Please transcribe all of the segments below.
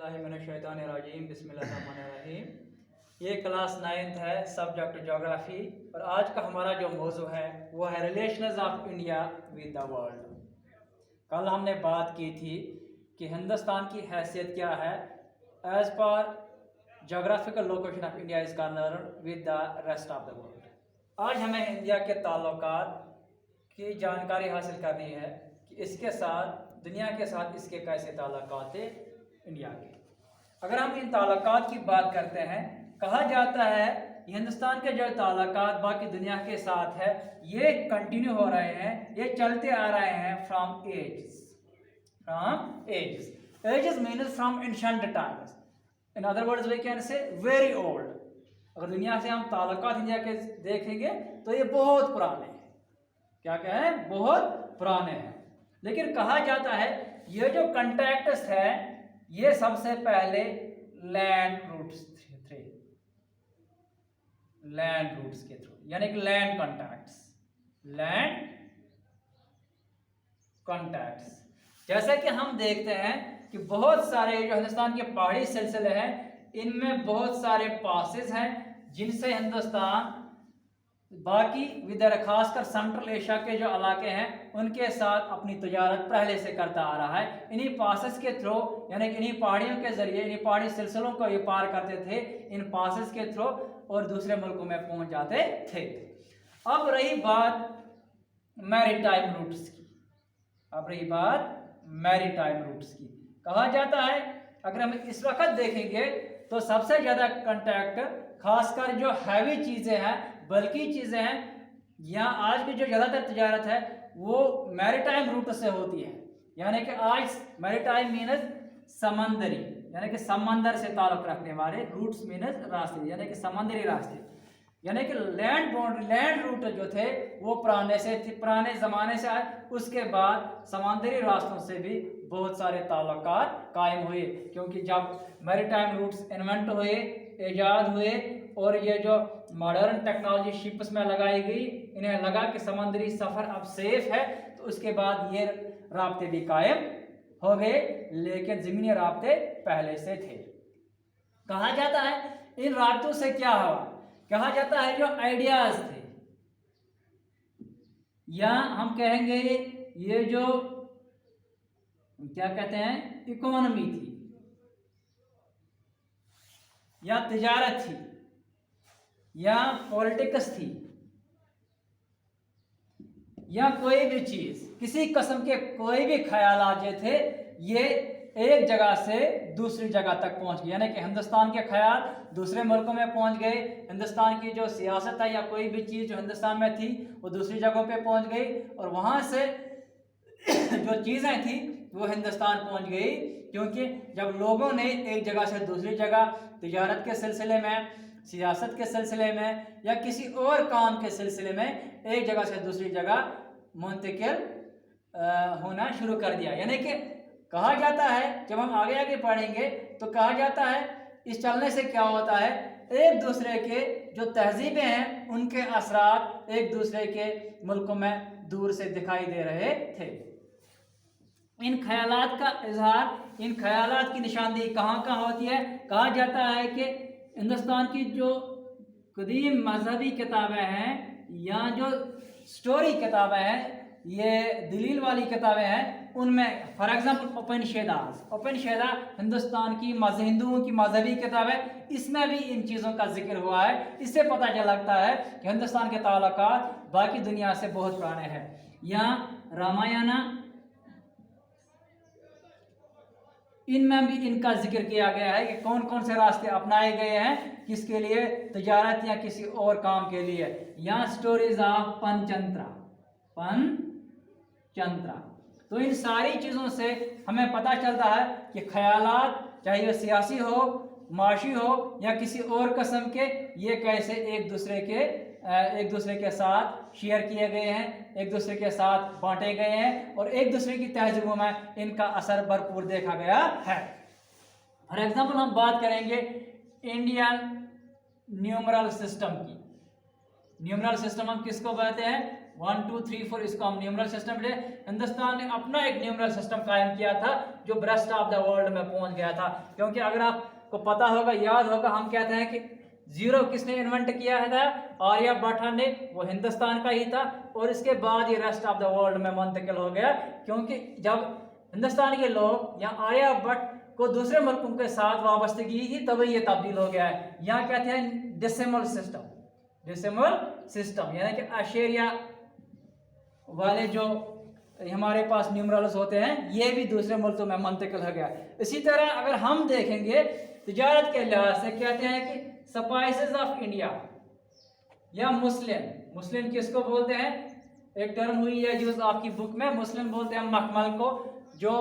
बिस्मिल्लाहिर्रहमानिर्रहीम बिस्मिल्लाहिर्रहमानिर्रहीम। ये क्लास 9th है, सब्जेक्ट जोग्राफ़ी। और आज का हमारा जो मौजू है वो है relations of India with the world. कल हमने बात की थी कि हिंदुस्तान की हैसियत क्या है as per geographical location of India is concerned with the rest of the world. आज हमें इंडिया के ताल्लुकात की जानकारी हासिल करनी है कि इसके साथ, दुनिया के साथ इसके कैसे ताल्लुकात है इंडिया के। अगर हम इन ताल्लुकात की बात करते हैं, कहा जाता है हिंदुस्तान के जो ताल्लुकात बाकी दुनिया के साथ है ये कंटिन्यू हो रहे हैं, ये चलते आ रहे हैं from ages. Ages means from ancient times, in other words we can say very old. अगर दुनिया से हम ताल्लुकात इंडिया के देखेंगे तो ये बहुत पुराने हैं। क्या कहें? बहुत पुराने हैं। लेकिन कहा जाता है ये जो कंटैक्ट्स है ये सबसे पहले लैंड रूट्स थे, लैंड रूट्स के थ्रू, यानी कि लैंड कॉन्टैक्ट्स। जैसा कि हम देखते हैं कि बहुत सारे जो हिंदुस्तान के पहाड़ी सिलसिले हैं इनमें बहुत सारे पासेस हैं जिनसे हिंदुस्तान बाकी विदर खासकर सेंट्रल एशिया के जो इलाके हैं उनके साथ अपनी तजारत पहले से करता आ रहा है। इन्हीं पासेस के थ्रू, यानी कि इन्हीं पहाड़ियों के जरिए, इन्हीं पहाड़ी सिलसिलों को ये पार करते थे इन पासेस के थ्रू और दूसरे मुल्कों में पहुंच जाते थे। अब रही बात मैरीटाइम रूट्स की, कहा जाता है अगर हम इस वक्त देखेंगे तो सबसे ज़्यादा कंटैक्ट खासकर जो हैवी चीज़ें हैं, बल्कि चीज़ें हैं, यहाँ आज की जो ज़्यादातर तजारत है वो मैरीटाइम रूट से होती है। यानी कि आज मैरीटाइम मीनस समंदरी, यानी कि समंदर से ताल्लुक़ रखने वाले, रूट्स मीनस रास्ते, यानी कि समंदरी रास्ते। यानी कि लैंड रूट जो थे वो पुराने ज़माने से आए। उसके बाद समंदरी रास्तों से भी बहुत सारे ताल्लुकात कायम हुए, क्योंकि जब मैरीटाइम रूट्स इन्वेंट हुए, ईजाद हुए और ये जो मॉडर्न टेक्नोलॉजी शिप्स में लगाई गई, इन्हें लगा कि समंदरी सफ़र अब सेफ है, तो उसके बाद ये राब्ते भी कायम हो गए। लेकिन ज़मीनी राब्ते पहले से थे। कहा जाता है इन राब्तों से क्या हुआ, कहा जाता है जो आइडियाज थे, या हम कहेंगे ये जो क्या कहते हैं इकोनॉमी थी, या तिजारत थी, या पॉलिटिक्स थी, या कोई भी चीज, किसी किस्म के कोई भी ख्यालात जो थे ये एक जगह से दूसरी जगह तक पहुंच गए। यानी कि हिंदुस्तान के ख्याल दूसरे मुल्कों में पहुंच गए, हिंदुस्तान की जो सियासत है या कोई भी चीज़ जो हिंदुस्तान में थी वो दूसरी जगहों पे पहुंच गई, और वहां से जो चीज़ें थी वो हिंदुस्तान पहुंच गई। क्योंकि जब लोगों ने एक जगह से दूसरी जगह तिजारत के सिलसिले में, सियासत के सिलसिले में, या किसी और काम के सिलसिले में एक जगह से दूसरी जगह मुंतकिल होना शुरू कर दिया। यानी कि कहा जाता है, जब हम आगे आगे पढ़ेंगे तो कहा जाता है इस चलने से क्या होता है, एक दूसरे के जो तहजीबें हैं उनके असरात एक दूसरे के मुल्कों में दूर से दिखाई दे रहे थे। इन ख्यालात का इजहार, इन ख्यालात की निशानदेही कहाँ कहाँ होती है? कहा जाता है कि हिंदुस्तान की जो कदीम मजहबी किताबें हैं या जो स्टोरी किताबें हैं, ये दलील वाली किताबें हैं, उनमें फॉर एग्जाम्पल उपनिषद हिंदुस्तान की हिंदुओं की मजहबी किताब है, इसमें भी इन चीज़ों का जिक्र हुआ है। इससे पता चल लगता है कि हिंदुस्तान के ताल्लुकात बाकी दुनिया से बहुत पुराने हैं। यहाँ रामायण, इनमें भी इनका जिक्र किया गया है कि कौन कौन से रास्ते अपनाए गए हैं, किसके लिए, तिजारत या किसी और काम के लिए। यहाँ स्टोरीज ऑफ पंचतंत्र, तो इन सारी चीज़ों से हमें पता चलता है कि ख्यालात, चाहे ये सियासी हो, माशी हो या किसी और किस्म के, ये कैसे एक दूसरे के साथ शेयर किए गए हैं, एक दूसरे के साथ बांटे गए हैं, और एक दूसरे की तहजीबों में इनका असर भरपूर देखा गया है। फॉर एग्जाम्पल हम बात करेंगे इंडियन न्यूमरल सिस्टम की। न्यूमरल सिस्टम हम किसको कहते हैं? 1 2 3 4 इसको हम न्यूमरल सिस्टम बोले। हिंदुस्तान ने अपना एक न्यूमरल सिस्टम कायम किया था जो ब्रेस्ट ऑफ द वर्ल्ड में पहुंच गया था। क्योंकि अगर आपको पता होगा, याद होगा, हम कहते हैं कि जीरो किसने इन्वेंट किया था? आर्यभट्ट ने, वो हिंदुस्तान का ही था, और इसके बाद ये रेस्ट ऑफ द वर्ल्ड में मुंतकिल हो गया। क्योंकि जब हिंदुस्तान के लोग या आर्यभट्ट को दूसरे मुल्कों के साथ वाबस्तगी ही तभी ये तब्दील हो गया है। यहाँ कहते हैं डेसिमल सिस्टम, डेसिमल सिस्टम यानी कि आशेरिया वाले जो हमारे पास न्यूमरल्स होते हैं ये भी दूसरे मुल्कों में मुंतकिल हो गया। इसी तरह अगर हम देखेंगे तिजारत के लिहाज से कहते हैं कि स्पाइसेस ऑफ इंडिया या मुस्लिम, मुस्लिम किसको बोलते हैं? एक टर्म हुई है यूज आपकी बुक में, मुस्लिम बोलते हैं मखमल को, जो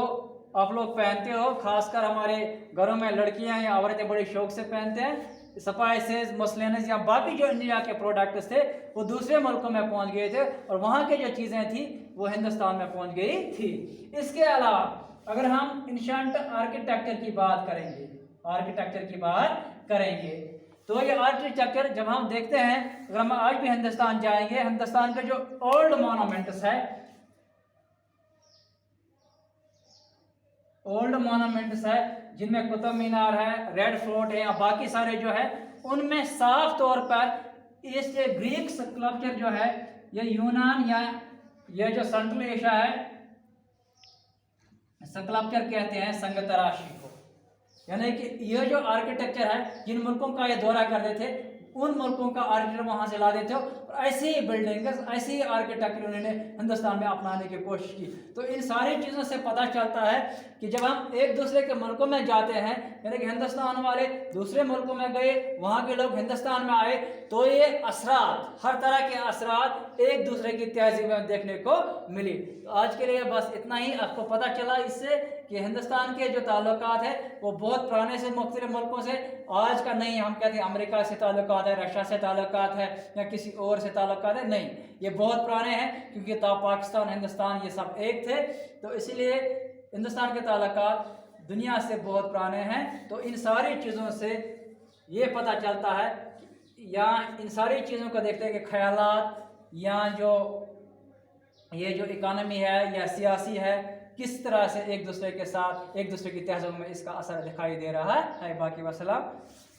आप लोग पहनते हो, खासकर हमारे घरों में लड़कियां या औरतें बड़े शौक से पहनते हैं। स्पाइसेस, मसलिन्स या बाकी जो इंडिया के प्रोडक्ट्स थे वो दूसरे मुल्कों में पहुंच गए थे और वहाँ की जो चीज़ें थी वो हिंदुस्तान में पहुंच गई थी। इसके अलावा अगर हम एंशिएंट आर्किटेक्चर की बात करेंगे, आर्किटेक्चर की बात करेंगे तो ये आर्किटेक्चर जब हम देखते हैं, अगर हम आज भी हिंदुस्तान जाएंगे, हिंदुस्तान के जो ओल्ड मोनूमेंट्स है, ओल्ड मोनूमेंट्स है जिनमें कुतुब मीनार है, रेड फोर्ट है या बाकी सारे जो है, उनमें साफ तौर पर इस ग्रीक स्कल्पचर जो है, ये यूनान या ये जो सेंट्रल एशिया है, स्कल्पचर कहते हैं संगतराशी को। यानी कि ये जो आर्किटेक्चर है, जिन मुल्कों का ये दौरा करते थे उन मुल्कों का आर्किटेक्चर वहां से ला देते हो और ऐसी ही बिल्डिंग, ऐसी ही आर्किटेक्चर उन्होंने हिंदुस्तान में अपनाने की कोशिश की। तो इन सारी चीज़ों से पता चलता है कि जब हम एक दूसरे के मुल्कों में जाते हैं, यानी कि हिंदुस्तान वाले दूसरे मुल्कों में गए, वहाँ के लोग हिंदुस्तान में आए, तो ये असरात, हर तरह के असरात एक दूसरे की तहजीब में देखने को मिली। तो आज के लिए बस इतना ही। आपको पता चला इससे कि हिंदुस्तान के जो ताल्लुकात है वो बहुत पुराने से मुख्तलिफ मुल्कों से, आज का नहीं, हम कहते हैं अमेरिका से ताल्लुकात है, रशिया से ताल्लुकात है या किसी और से ताल्लुकात है, नहीं, ये बहुत पुराने हैं क्योंकि पाकिस्तान, हिंदुस्तान ये सब एक थे। तो इसीलिए हिंदुस्तान के ताल्लुकात दुनिया से बहुत पुराने हैं। तो इन सारी चीज़ों से ये पता चलता है या इन सारी चीज़ों को देखते हैं कि ख्यालात या जो ये जो इकानमी है या सियासी है, किस तरह से एक दूसरे के साथ, एक दूसरे की तहज़ीब में इसका असर दिखाई दे रहा है। बाकी वसलाम।